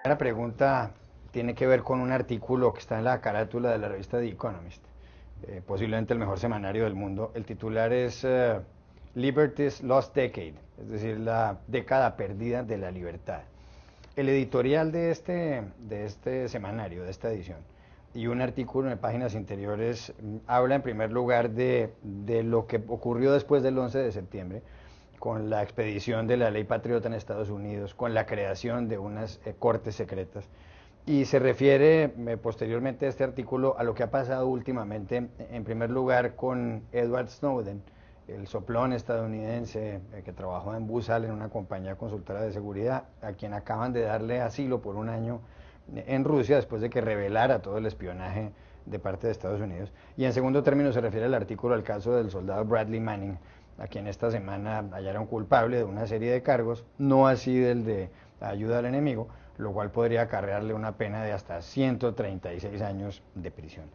La pregunta tiene que ver con un artículo que está en la carátula de la revista The Economist, posiblemente el mejor semanario del mundo. El titular es Liberty's Lost Decade, es decir, la década perdida de la libertad. El editorial de este semanario, de esta edición, y un artículo en páginas interiores habla en primer lugar de lo que ocurrió después del 11 de septiembre, con la expedición de la ley patriota en Estados Unidos, con la creación de unas cortes secretas. Y se refiere posteriormente a este artículo a lo que ha pasado últimamente, en primer lugar con Edward Snowden, el soplón estadounidense que trabajó en Booz Allen, una compañía consultora de seguridad, a quien acaban de darle asilo por un año en Rusia después de que revelara todo el espionaje de parte de Estados Unidos. Y en segundo término se refiere el artículo al caso del soldado Bradley Manning, a quien esta semana hallaron culpable de una serie de cargos, no así del de ayuda al enemigo, lo cual podría acarrearle una pena de hasta 136 años de prisión.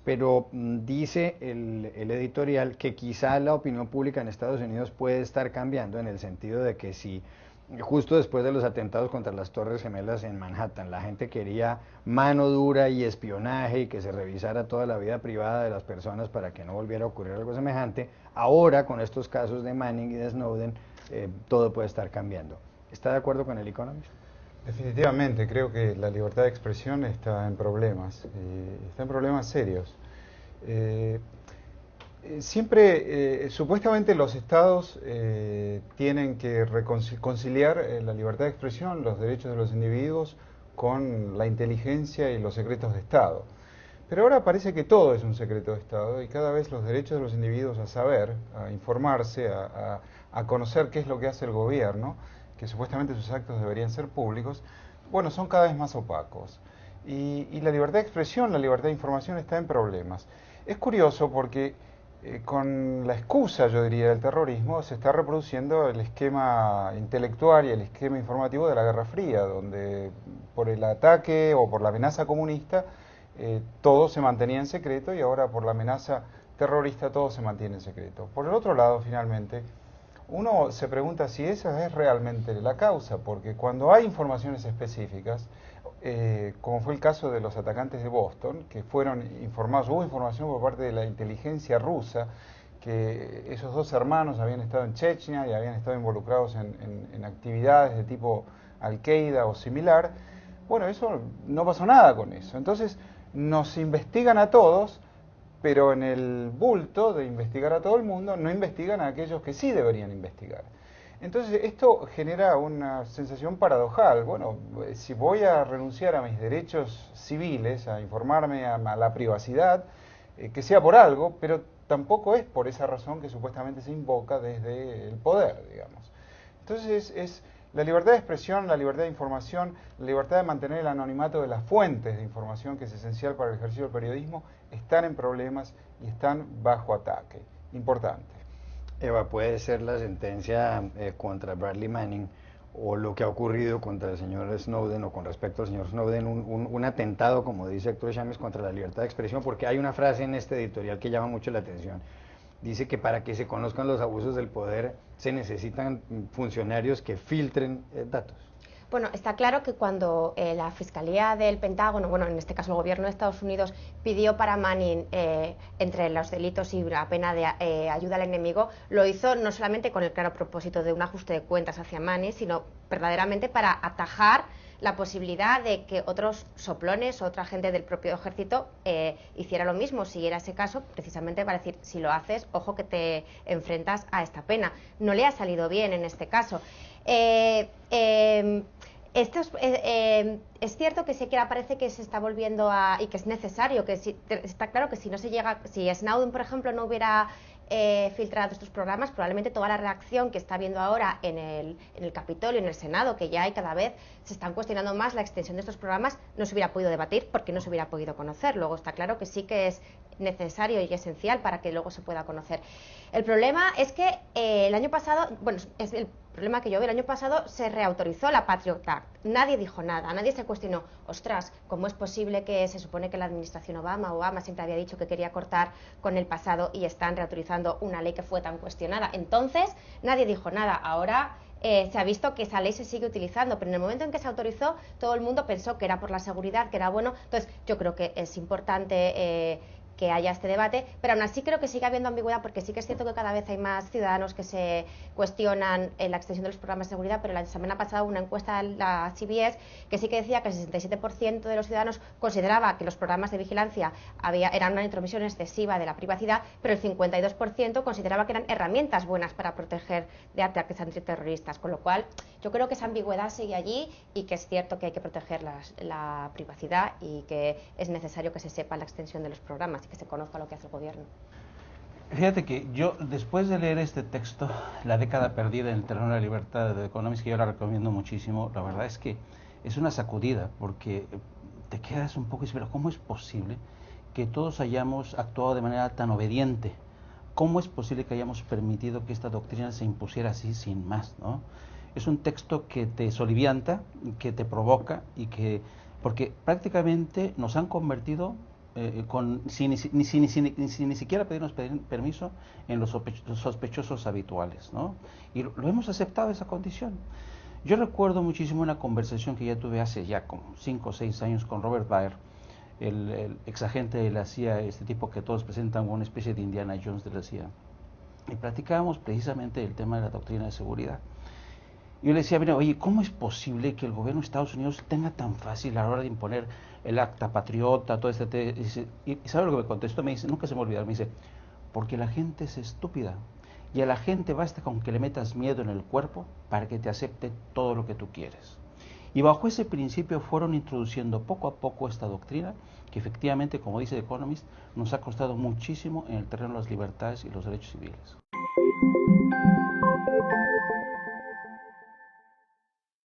Pero dice el editorial que quizá la opinión pública en Estados Unidos puede estar cambiando, en el sentido de que si justo después de los atentados contra las Torres Gemelas en Manhattan la gente quería mano dura y espionaje y que se revisara toda la vida privada de las personas para que no volviera a ocurrir algo semejante, ahora con estos casos de Manning y de Snowden todo puede estar cambiando. ¿Está de acuerdo con el Economist? Definitivamente, creo que la libertad de expresión está en problemas, está en problemas serios. Supuestamente los estados tienen que conciliar la libertad de expresión, los derechos de los individuos, con la inteligencia y los secretos de Estado. Pero ahora parece que todo es un secreto de Estado y cada vez los derechos de los individuos a saber, a informarse, a conocer qué es lo que hace el gobierno, que supuestamente sus actos deberían ser públicos, bueno, son cada vez más opacos. Y la libertad de expresión, la libertad de información está en problemas. Es curioso porque con la excusa, yo diría, del terrorismo, se está reproduciendo el esquema intelectual y el esquema informativo de la Guerra Fría, donde por el ataque o por la amenaza comunista todo se mantenía en secreto y ahora por la amenaza terrorista todo se mantiene en secreto. Por el otro lado, finalmente, uno se pregunta si esa es realmente la causa, porque cuando hay informaciones específicas, como fue el caso de los atacantes de Boston, que fueron informados, hubo información por parte de la inteligencia rusa, que esos dos hermanos habían estado en Chechnya y habían estado involucrados en actividades de tipo Al-Qaeda o similar. Bueno, eso no pasó nada con eso. Entonces, nos investigan a todos, pero en el bulto de investigar a todo el mundo, no investigan a aquellos que sí deberían investigar. Entonces, esto genera una sensación paradojal. Bueno, si voy a renunciar a mis derechos civiles, a informarme, a la privacidad, que sea por algo, pero tampoco es por esa razón que supuestamente se invoca desde el poder, digamos. Entonces, es la libertad de expresión, la libertad de información, la libertad de mantener el anonimato de las fuentes de información, que es esencial para el ejercicio del periodismo, están en problemas y están bajo ataque. Importante. Eva, puede ser la sentencia contra Bradley Manning o lo que ha ocurrido contra el señor Snowden o con respecto al señor Snowden, un atentado, como dice Héctor Chávez, contra la libertad de expresión, porque hay una frase en este editorial que llama mucho la atención. Dice que para que se conozcan los abusos del poder se necesitan funcionarios que filtren datos. Bueno, está claro que cuando la Fiscalía del Pentágono, bueno, en este caso el gobierno de Estados Unidos, pidió para Manning, entre los delitos y la pena de ayuda al enemigo, lo hizo no solamente con el claro propósito de un ajuste de cuentas hacia Manning, sino verdaderamente para atajar la posibilidad de que otros soplones o otra gente del propio ejército hiciera lo mismo, siguiera ese caso, precisamente para decir, si lo haces, ojo que te enfrentas a esta pena. No le ha salido bien en este caso. Es cierto que sí que parece que se está volviendo a, y que es necesario, que si, está claro que si no se llega, si Snowden, por ejemplo, no hubiera filtrado estos programas, probablemente toda la reacción que está habiendo ahora en el Capitolio, en el Senado, que ya hay cada vez, se están cuestionando más la extensión de estos programas, no se hubiera podido debatir porque no se hubiera podido conocer. Luego está claro que sí que es necesario y esencial para que luego se pueda conocer. El problema es que el año pasado, bueno, es el problema que yo veo, el año pasado se reautorizó la Patriot Act. Nadie dijo nada, nadie se cuestionó, ostras, ¿cómo es posible que se supone que la administración Obama siempre había dicho que quería cortar con el pasado y están reautorizando una ley que fue tan cuestionada? Entonces, nadie dijo nada. Ahora se ha visto que esa ley se sigue utilizando, pero en el momento en que se autorizó, todo el mundo pensó que era por la seguridad, que era bueno. Entonces, yo creo que es importante que haya este debate, pero aún así creo que sigue habiendo ambigüedad, porque sí que es cierto que cada vez hay más ciudadanos que se cuestionan la extensión de los programas de seguridad, pero la semana pasada una encuesta de la CBS que sí que decía que el 67% de los ciudadanos consideraba que los programas de vigilancia eran una intromisión excesiva de la privacidad, pero el 52% consideraba que eran herramientas buenas para proteger de ataques antiterroristas, con lo cual yo creo que esa ambigüedad sigue allí y que es cierto que hay que proteger la privacidad y que es necesario que se sepa la extensión de los programas y que se conozca lo que hace el gobierno. Fíjate que yo, después de leer este texto, La década perdida en el terreno de la libertad de The Economist, que yo la recomiendo muchísimo, la verdad es que es una sacudida, porque te quedas un poco y dices, pero ¿cómo es posible que todos hayamos actuado de manera tan obediente? ¿Cómo es posible que hayamos permitido que esta doctrina se impusiera así sin más, ¿no? Es un texto que te solivianta, que te provoca y que, porque prácticamente nos han convertido sin ni siquiera pedirnos permiso en los sospechosos habituales, ¿no? Y lo hemos aceptado esa condición. Yo recuerdo muchísimo una conversación que ya tuve hace ya como 5 o 6 años con Robert Baer, el exagente de la CIA, este tipo que todos presentan como una especie de Indiana Jones de la CIA. Y platicábamos precisamente del tema de la doctrina de seguridad. Yo le decía, mira, oye, ¿cómo es posible que el gobierno de Estados Unidos tenga tan fácil a la hora de imponer el acta patriota, todo este... Y ¿sabe lo que me contestó? Me dice, nunca se me olvidó, me dice, porque la gente es estúpida y a la gente basta con que le metas miedo en el cuerpo para que te acepte todo lo que tú quieres. Y bajo ese principio fueron introduciendo poco a poco esta doctrina que efectivamente, como dice The Economist, nos ha costado muchísimo en el terreno de las libertades y los derechos civiles.